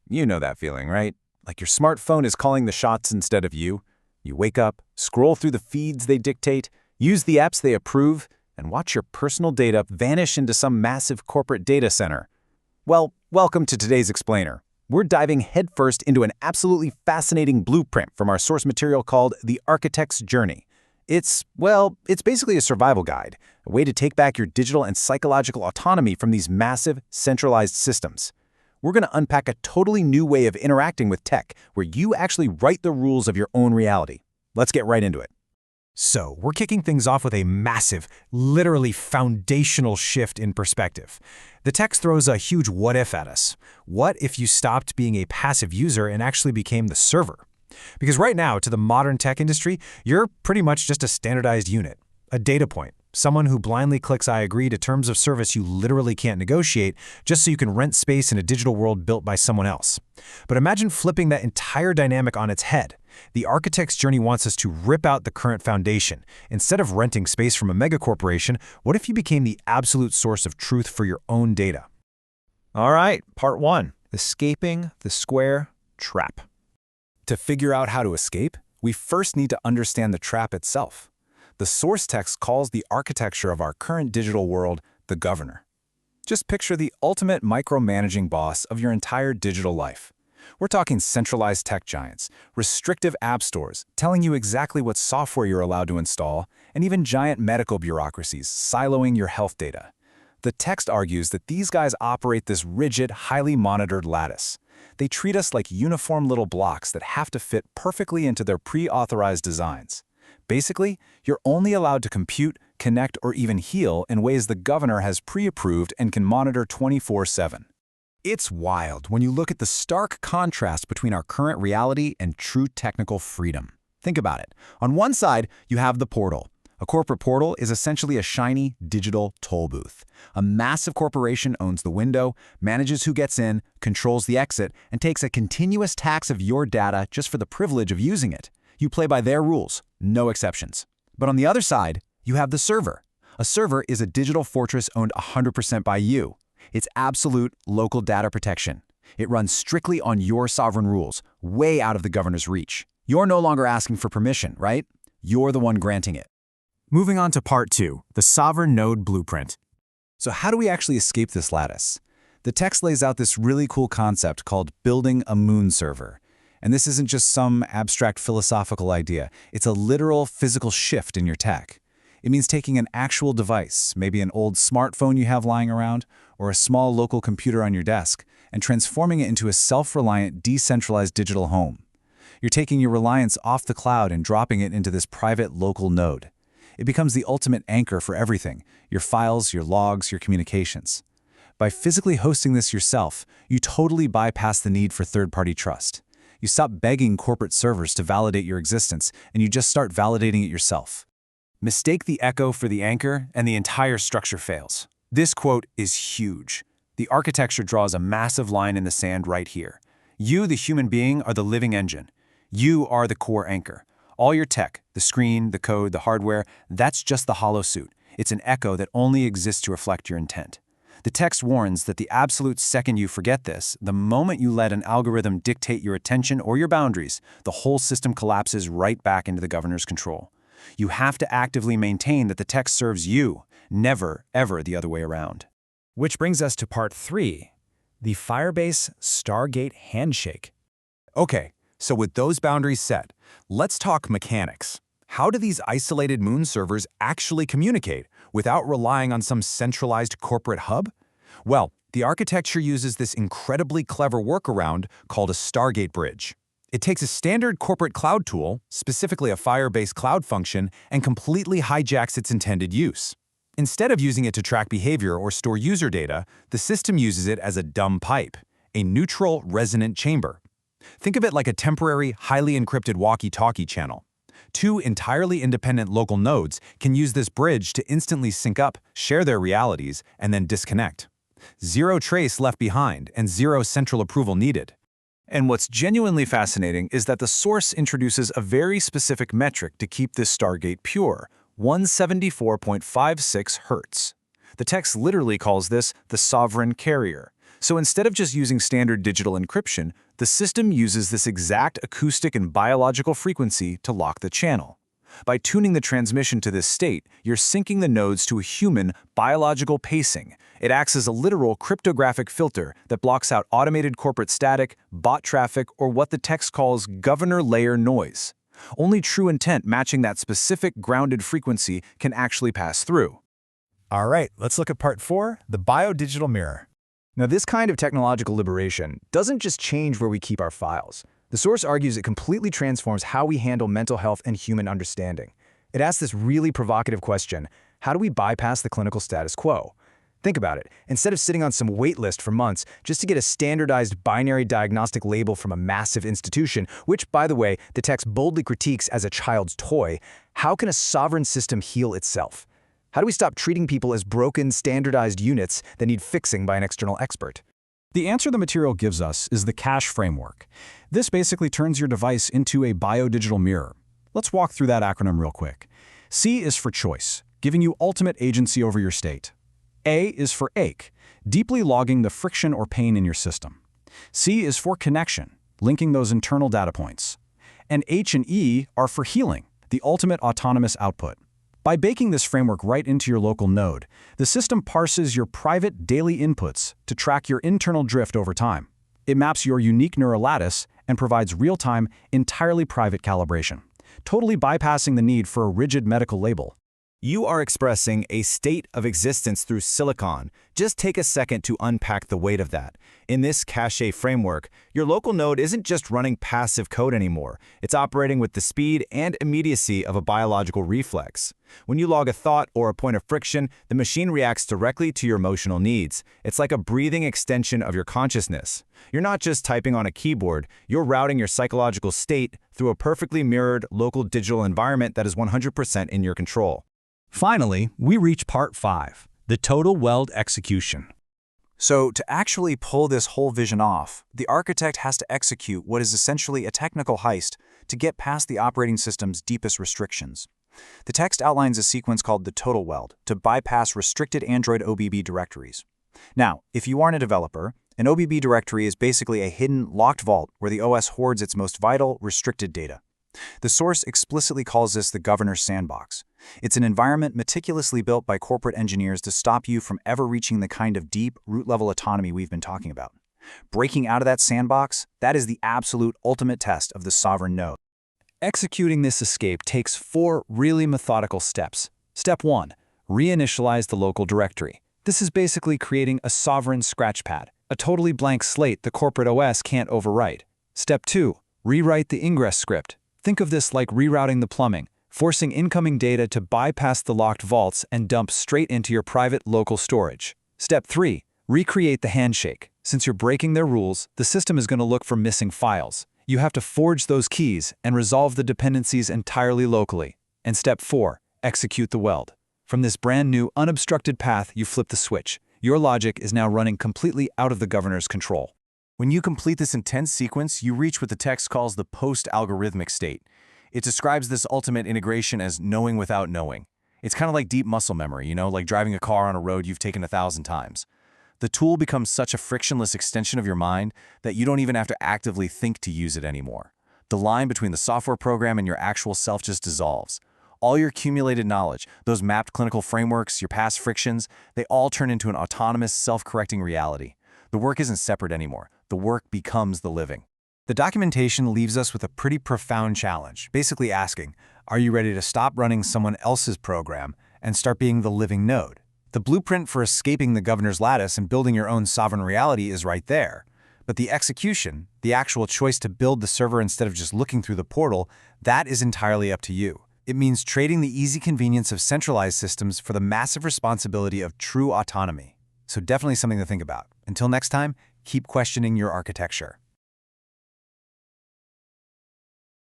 You know that feeling, right? Like your smartphone is calling the shots instead of you. You wake up, scroll through the feeds they dictate, use the apps they approve, and watch your personal data vanish into some massive corporate data center. Well, welcome to today's Explainer. We're diving headfirst into an absolutely fascinating blueprint from our source material called The Architect's Journey. It's basically a survival guide, a way to take back your digital and psychological autonomy from these massive, centralized systems. We're going to unpack a totally new way of interacting with tech, where you actually write the rules of your own reality. Let's get right into it. So, we're kicking things off with a massive, literally foundational shift in perspective. The text throws a huge what-if at us. What if you stopped being a passive user and actually became the server? Because right now, to the modern tech industry, you're pretty much just a standardized unit, a data point, someone who blindly clicks I agree to terms of service you literally can't negotiate just so you can rent space in a digital world built by someone else. But imagine flipping that entire dynamic on its head. The Architect's Journey wants us to rip out the current foundation. Instead of renting space from a megacorporation, what if you became the absolute source of truth for your own data? All right, part one, escaping the square trap. To figure out how to escape, we first need to understand the trap itself. The source text calls the architecture of our current digital world the governor. Just picture the ultimate micromanaging boss of your entire digital life. We're talking centralized tech giants, restrictive app stores telling you exactly what software you're allowed to install, and even giant medical bureaucracies siloing your health data. The text argues that these guys operate this rigid, highly monitored lattice. They treat us like uniform little blocks that have to fit perfectly into their pre-authorized designs. Basically, you're only allowed to compute, connect, or even heal in ways the governor has pre-approved and can monitor 24/7. It's wild when you look at the stark contrast between our current reality and true technical freedom. Think about it. On one side, you have the portal. A corporate portal is essentially a shiny digital toll booth. A massive corporation owns the window, manages who gets in, controls the exit, and takes a continuous tax of your data just for the privilege of using it. You play by their rules, no exceptions. But on the other side, you have the server. A server is a digital fortress owned 100% by you. It's absolute local data protection. It runs strictly on your sovereign rules, way out of the governor's reach. You're no longer asking for permission, right? You're the one granting it. Moving on to part two, the Sovereign Node Blueprint. So how do we actually escape this lattice? The text lays out this really cool concept called building a moon server. And this isn't just some abstract philosophical idea. It's a literal physical shift in your tech. It means taking an actual device, maybe an old smartphone you have lying around, or a small local computer on your desk, and transforming it into a self-reliant, decentralized digital home. You're taking your reliance off the cloud and dropping it into this private local node. It becomes the ultimate anchor for everything, your files, your logs, your communications. By physically hosting this yourself, you totally bypass the need for third-party trust. You stop begging corporate servers to validate your existence, and you just start validating it yourself. Mistake the echo for the anchor, and the entire structure fails. This quote is huge. The architecture draws a massive line in the sand right here. You, the human being, are the living engine. You are the core anchor. All your tech, the screen, the code, the hardware, that's just the hollow suit. It's an echo that only exists to reflect your intent. The text warns that the absolute second you forget this, the moment you let an algorithm dictate your attention or your boundaries, the whole system collapses right back into the governor's control. You have to actively maintain that the text serves you, never, ever the other way around. Which brings us to part three, the Firebase Stargate Handshake. Okay, so with those boundaries set, let's talk mechanics. How do these isolated moon servers actually communicate without relying on some centralized corporate hub? Well, the architecture uses this incredibly clever workaround called a Stargate bridge. It takes a standard corporate cloud tool, specifically a Firebase cloud function, and completely hijacks its intended use. Instead of using it to track behavior or store user data, the system uses it as a dumb pipe, a neutral resonant chamber. Think of it like a temporary, highly encrypted walkie-talkie channel. Two entirely independent local nodes can use this bridge to instantly sync up, share their realities, and then disconnect. Zero trace left behind and zero central approval needed. And what's genuinely fascinating is that the source introduces a very specific metric to keep this Stargate pure, 174.56 Hz. The text literally calls this the sovereign carrier. So instead of just using standard digital encryption, the system uses this exact acoustic and biological frequency to lock the channel. By tuning the transmission to this state, you're syncing the nodes to a human, biological pacing. It acts as a literal cryptographic filter that blocks out automated corporate static, bot traffic, or what the text calls governor layer noise. Only true intent matching that specific grounded frequency can actually pass through. All right, let's look at part 4, the biodigital mirror. Now, this kind of technological liberation doesn't just change where we keep our files. The source argues it completely transforms how we handle mental health and human understanding. It asks this really provocative question: how do we bypass the clinical status quo? Think about it. Instead of sitting on some wait list for months just to get a standardized binary diagnostic label from a massive institution, which, by the way, the text boldly critiques as a child's toy, how can a sovereign system heal itself? How do we stop treating people as broken, standardized units that need fixing by an external expert? The answer the material gives us is the CACHE framework. This basically turns your device into a biodigital mirror. Let's walk through that acronym real quick. C is for choice, giving you ultimate agency over your state. A is for ache, deeply logging the friction or pain in your system. C is for connection, linking those internal data points. And H and E are for healing, the ultimate autonomous output. By baking this framework right into your local node, the system parses your private daily inputs to track your internal drift over time. It maps your unique neural lattice and provides real-time, entirely private calibration, totally bypassing the need for a rigid medical label. You are expressing a state of existence through silicon. Just take a second to unpack the weight of that. In this CACHE framework, your local node isn't just running passive code anymore. It's operating with the speed and immediacy of a biological reflex. When you log a thought or a point of friction, the machine reacts directly to your emotional needs. It's like a breathing extension of your consciousness. You're not just typing on a keyboard, you're routing your psychological state through a perfectly mirrored local digital environment that is 100% in your control. Finally, we reach part 5, the total weld execution. So to actually pull this whole vision off, the architect has to execute what is essentially a technical heist to get past the operating system's deepest restrictions. The text outlines a sequence called the total weld to bypass restricted Android OBB directories. Now, if you aren't a developer, an OBB directory is basically a hidden, locked vault where the OS hoards its most vital, restricted data. The source explicitly calls this the governor's sandbox. It's an environment meticulously built by corporate engineers to stop you from ever reaching the kind of deep, root-level autonomy we've been talking about. Breaking out of that sandbox, that is the absolute ultimate test of the sovereign node. Executing this escape takes 4 really methodical steps. Step 1. Reinitialize the local directory. This is basically creating a sovereign scratchpad, a totally blank slate the corporate OS can't overwrite. Step 2. Rewrite the ingress script. Think of this like rerouting the plumbing, forcing incoming data to bypass the locked vaults and dump straight into your private local storage. Step 3. Recreate the handshake. Since you're breaking their rules, the system is going to look for missing files. You have to forge those keys and resolve the dependencies entirely locally. And Step 4. Execute the weld. From this brand new, unobstructed path, you flip the switch. Your logic is now running completely out of the governor's control. When you complete this intense sequence, you reach what the text calls the post-algorithmic state. It describes this ultimate integration as knowing without knowing. It's kind of like deep muscle memory, like driving a car on a road you've taken 1,000 times. The tool becomes such a frictionless extension of your mind that you don't even have to actively think to use it anymore. The line between the software program and your actual self just dissolves. All your accumulated knowledge, those mapped clinical frameworks, your past frictions, they all turn into an autonomous, self-correcting reality. The work isn't separate anymore. The work becomes the living. The documentation leaves us with a pretty profound challenge, basically asking, are you ready to stop running someone else's program and start being the living node? The blueprint for escaping the governor's lattice and building your own sovereign reality is right there. But the execution, the actual choice to build the server instead of just looking through the portal, that is entirely up to you. It means trading the easy convenience of centralized systems for the massive responsibility of true autonomy. So definitely something to think about. Until next time, keep questioning your architecture.